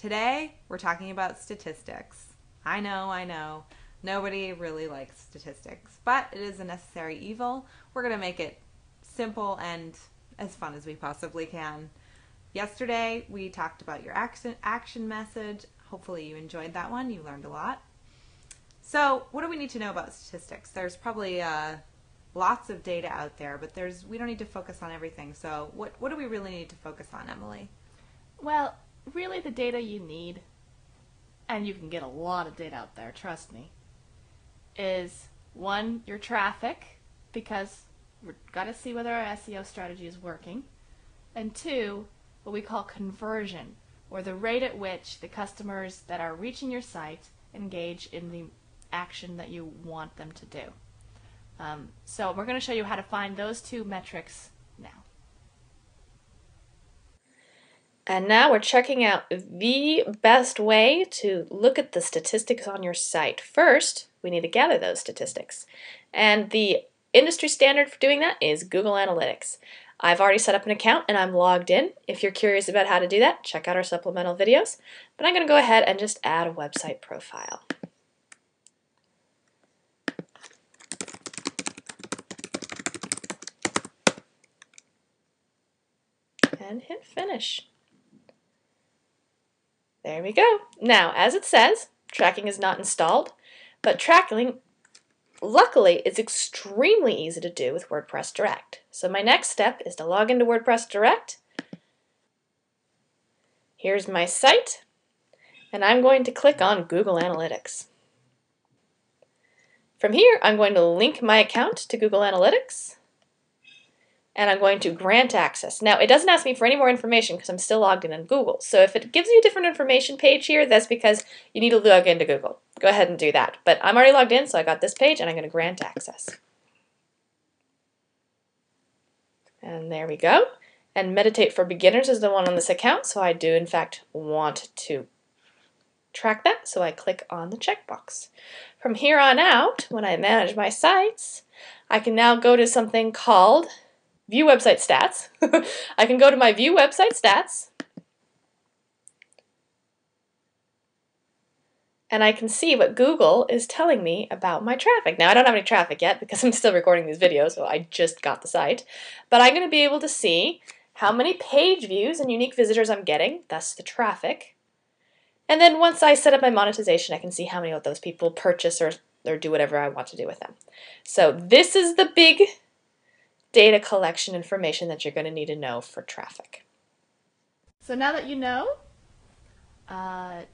Today, we're talking about statistics. I know. Nobody really likes statistics, but it is a necessary evil. We're going to make it simple and as fun as we possibly can. Yesterday, we talked about your action message. Hopefully you enjoyed that one. You learned a lot. So, what do we need to know about statistics? There's probably lots of data out there, but we don't need to focus on everything. So, what do we really need to focus on, Emily? Well, really the data you need, and you can get a lot of data out there, trust me, is one, your traffic, because we've got to see whether our SEO strategy is working, and two, what we call conversion, or the rate at which the customers that are reaching your site engage in the action that you want them to do. So we're going to show you how to find those two metrics now. And now we're checking out the best way to look at the statistics on your site. First, we need to gather those statistics. And the industry standard for doing that is Google Analytics. I've already set up an account and I'm logged in. If you're curious about how to do that, check out our supplemental videos. But I'm going to go ahead and just add a website profile. And hit finish. There we go. Now, as it says, tracking is not installed, but tracking, luckily, is extremely easy to do with WordPress Direct. So my next step is to log into WordPress Direct. Here's my site, and I'm going to click on Google Analytics. From here, I'm going to link my account to Google Analytics, and I'm going to grant access. Now, it doesn't ask me for any more information because I'm still logged in on Google. So if it gives you a different information page here, that's because you need to log into Google. Go ahead and do that. But I'm already logged in, so I got this page, and I'm going to grant access. And there we go. And Meditate for Beginners is the one on this account, so I do, in fact, want to track that, so I click on the checkbox. From here on out, when I manage my sites, I can now go to something called View Website Stats. I can go to my View Website Stats, and I can see what Google is telling me about my traffic. Now, I don't have any traffic yet because I'm still recording these videos, so I just got the site. But I'm going to be able to see how many page views and unique visitors I'm getting, thus the traffic. And then once I set up my monetization, I can see how many of those people purchase or do whatever I want to do with them. So this is the big data collection information that you're going to need to know for traffic. So now that you know,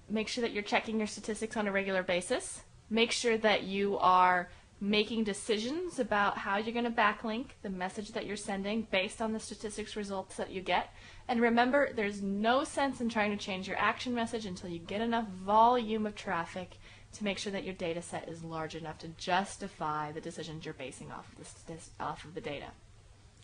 make sure that you're checking your statistics on a regular basis. Make sure that you are making decisions about how you're going to backlink the message that you're sending based on the statistics results that you get. And remember, there's no sense in trying to change your action message until you get enough volume of traffic to make sure that your data set is large enough to justify the decisions you're basing off of the data.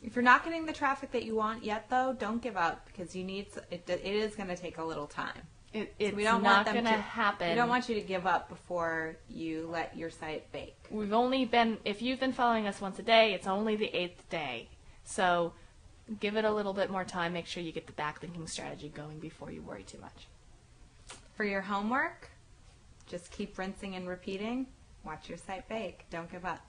If you're not getting the traffic that you want yet, though, don't give up because you need it is going to take a little time. It's not going to happen. We don't want you to give up before you let your site bake. If you've been following us once a day, it's only the 8th day. So give it a little bit more time. Make sure you get the backlinking strategy going before you worry too much. For your homework, just keep rinsing and repeating. Watch your site bake. Don't give up.